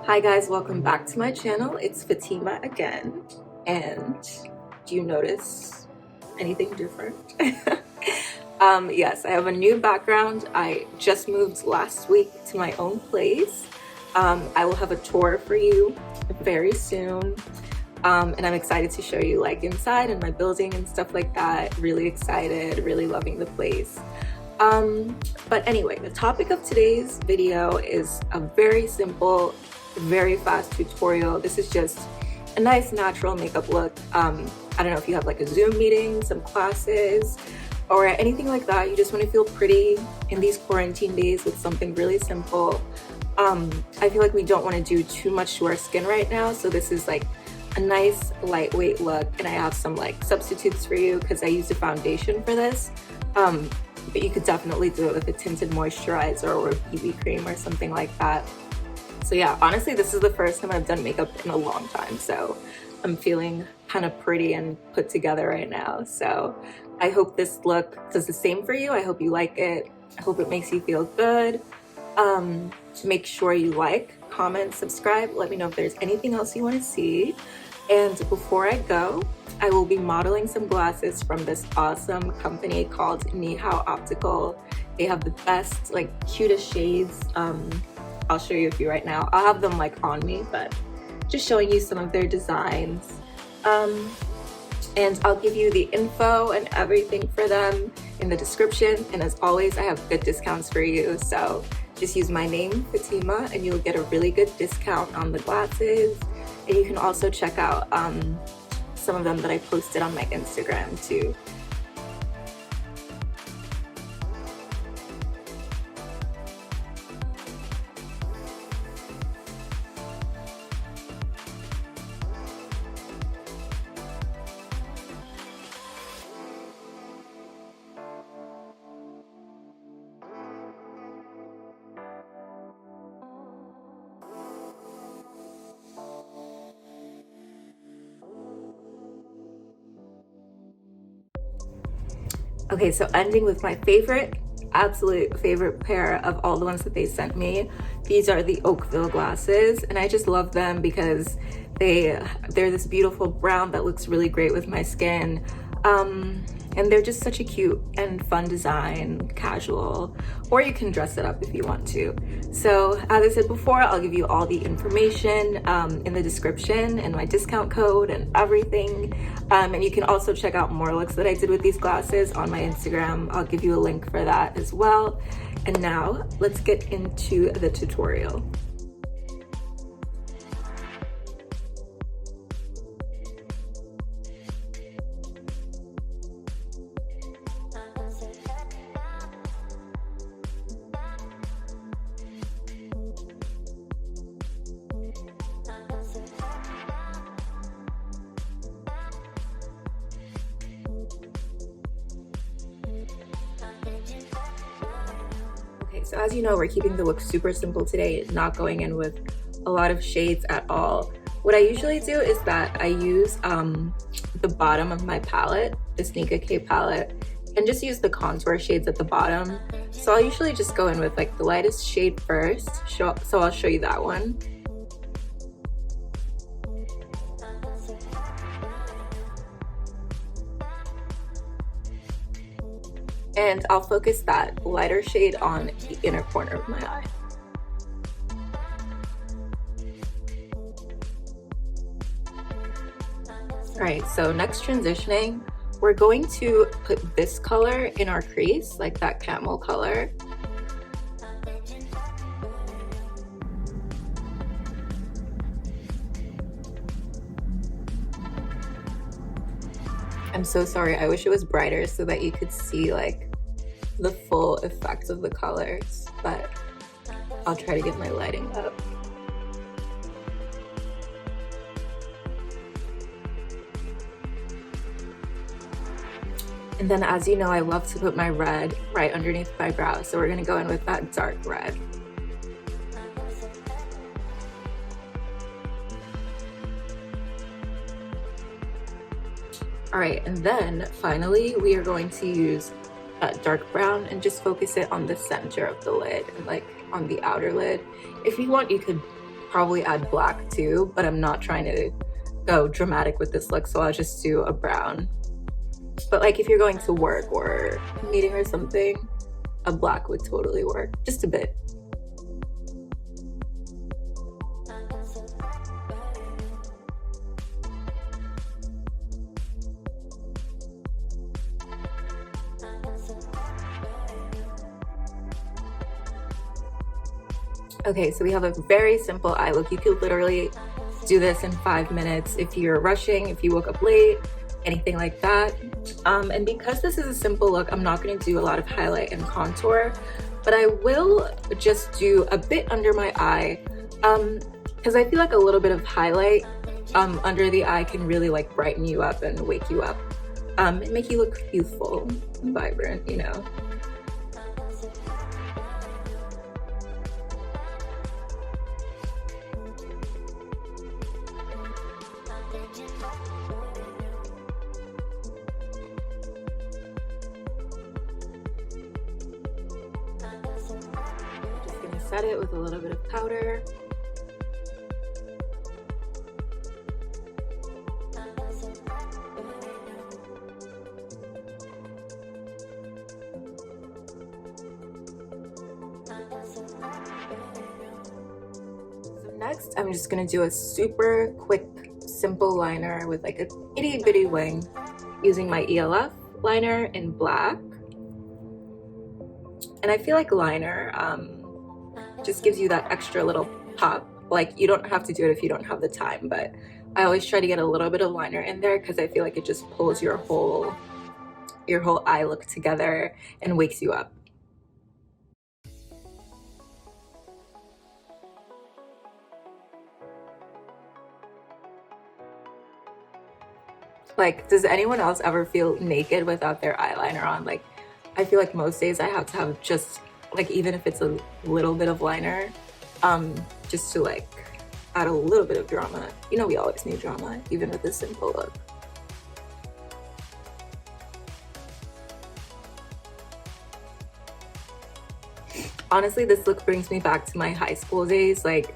Hi guys, welcome back to my channel. It's Fatima again, and do you notice anything different? Yes, I have a new background. I just moved last week to my own place. I will have a tour for you very soon, and I'm excited to show you like inside and my building and stuff like that. Really excited, really loving the place. But anyway, the topic of today's video is a very simple, very fast tutorial. This is just a nice natural makeup look. I don't know if you have like a Zoom meeting, some classes, or anything like that. You just want to feel pretty in these quarantine days with something really simple. I feel like we don't want to do too much to our skin right now, so this is like a nice lightweight look, and I have some like substitutes for you because I used a foundation for this. But you could definitely do it with a tinted moisturizer or a BB cream or something like that. So yeah, honestly, this is the first time I've done makeup in a long time, so I'm feeling kind of pretty and put together right now. So I hope this look does the same for you. I hope you like it. I hope it makes you feel good. Make sure you like, comment, subscribe. Let me know if there's anything else you want to see. And before I go, I will be modeling some glasses from this awesome company called Nihao Optical. They have the best, like, cutest shades. I'll show you a few right now. I'll have them like on me, but just showing you some of their designs. And I'll give you the info and everything for them in the description. And as always, I have good discounts for you. So just use my name, Fatima, and you'll get a really good discount on the glasses. And you can also check out some of them that I posted on my Instagram too. Okay, so ending with my absolute favorite pair of all the ones that they sent me. These are the Oakley glasses, and I just love them because they're this beautiful brown that looks really great with my skin. And they're just such a cute and fun design, casual, or you can dress it up if you want to. So as I said before, I'll give you all the information in the description and my discount code and everything. And you can also check out more looks that I did with these glasses on my Instagram. I'll give you a link for that as well. And now let's get into the tutorial. So as you know, we're keeping the look super simple today, not going in with a lot of shades at all. What I usually do is that I use the bottom of my palette, this Nicka palette, and just use the contour shades at the bottom. So I'll usually just go in with like the lightest shade first. So I'll show you that one. And I'll focus that lighter shade on the inner corner of my eye. All right, so next transitioning, we're going to put this color in our crease, like that camel color. I'm so sorry, I wish it was brighter so that you could see like the full effect of the colors, but I'll try to get my lighting up. And then, as you know, I love to put my red right underneath my brow, so we're gonna go in with that dark red. All right, and then finally, we are going to use that dark brown and just focus it on the center of the lid and like on the outer lid. If you want, you could probably add black too, but I'm not trying to go dramatic with this look, so I'll just do a brown. But like if you're going to work or meeting or something, a black would totally work, just a bit. Okay, so we have a very simple eye look. You could literally do this in 5 minutes if you're rushing, if you woke up late, anything like that. And because this is a simple look, I'm not going to do a lot of highlight and contour, but I will just do a bit under my eye, because I feel like a little bit of highlight under the eye can really like brighten you up and wake you up, and make you look youthful and vibrant, you know. Set it with a little bit of powder. So next, I'm just gonna do a super quick, simple liner with like a itty bitty wing using my e.l.f. liner in black. And I feel like liner, just gives you that extra little pop. Like you don't have to do it if you don't have the time, but I always try to get a little bit of liner in there because I feel like it just pulls your whole eye look together and wakes you up. Like, does anyone else ever feel naked without their eyeliner on? Like, I feel like most days I have to have just like, even if it's a little bit of liner, just to like add a little bit of drama. You know, we always need drama, even with a simple look. Honestly, this look brings me back to my high school days, like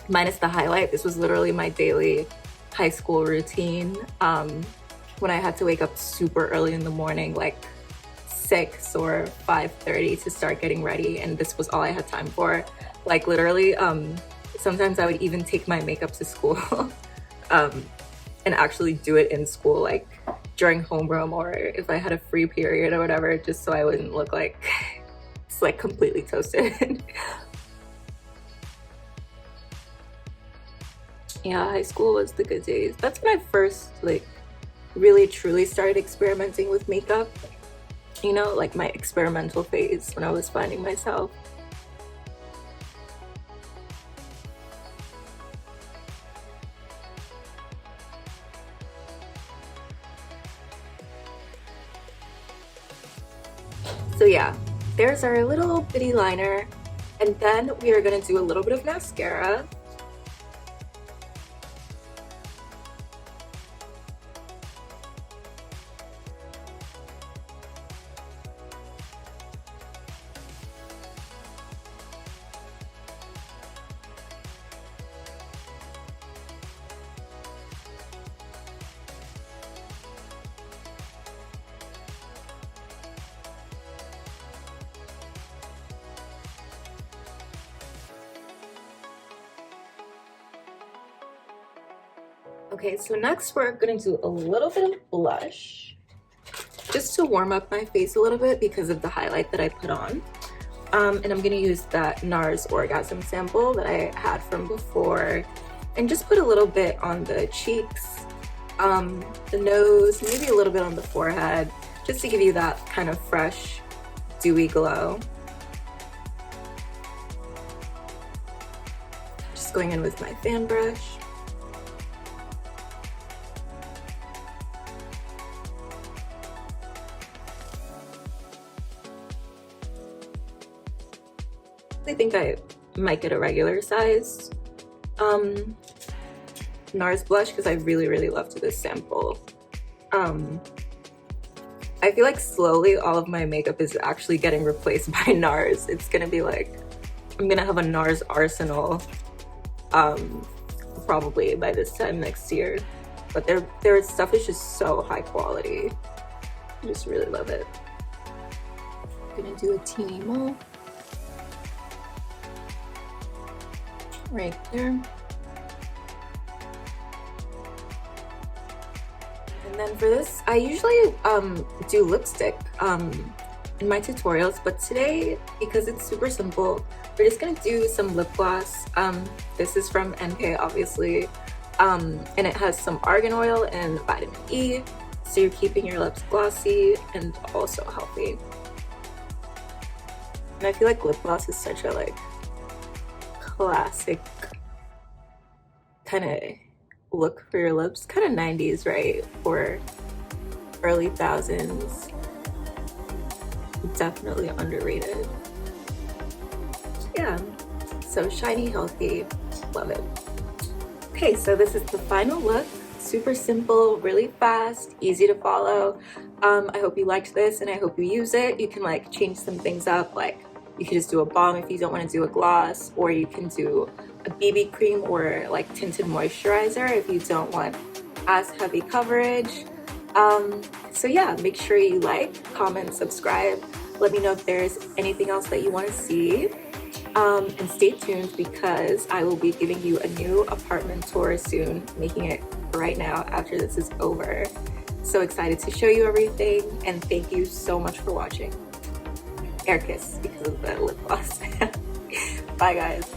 minus the highlight. This was literally my daily high school routine, when I had to wake up super early in the morning, like 6 or 5:30 to start getting ready, and this was all I had time for. Like literally, sometimes I would even take my makeup to school and actually do it in school, like during homeroom or if I had a free period or whatever, just so I wouldn't look like it's like completely toasted. Yeah, high school was the good days. That's when I first like really truly started experimenting with makeup. You know, like my experimental phase when I was finding myself. So yeah, there's our little bitty liner. And then we are gonna do a little bit of mascara. Okay, so next we're gonna do a little bit of blush just to warm up my face a little bit because of the highlight that I put on. And I'm gonna use that NARS Orgasm sample that I had from before and just put a little bit on the cheeks, the nose, maybe a little bit on the forehead, just to give you that kind of fresh, dewy glow. Just going in with my fan brush. I think I might get a regular size NARS blush because I really loved this sample. I feel like slowly all of my makeup is actually getting replaced by NARS. It's gonna be like, I'm gonna have a NARS arsenal probably by this time next year. But their stuff is just so high quality. I just really love it. I'm gonna do a teeny mole right there. And then for this, I usually do lipstick in my tutorials, but today, because it's super simple, we're just gonna do some lip gloss. This is from NK, obviously, and it has some argan oil and vitamin E, so you're keeping your lips glossy and also healthy. And I feel like lip gloss is such a like classic kind of look for your lips, kind of 90s, right? Or early thousands. Definitely underrated. Yeah, so shiny, healthy, love it. Okay, so this is the final look. Super simple, really fast, easy to follow. I hope you liked this and I hope you use it. You can like change some things up, like you can just do a balm if you don't want to do a gloss, or you can do a BB cream or like tinted moisturizer if you don't want as heavy coverage. So yeah, make sure you like, comment, subscribe. Let me know if there's anything else that you want to see. And stay tuned because I will be giving you a new apartment tour soon, making it right now after this is over. So excited to show you everything, and thank you so much for watching. Air kiss because of the lip gloss. Bye guys.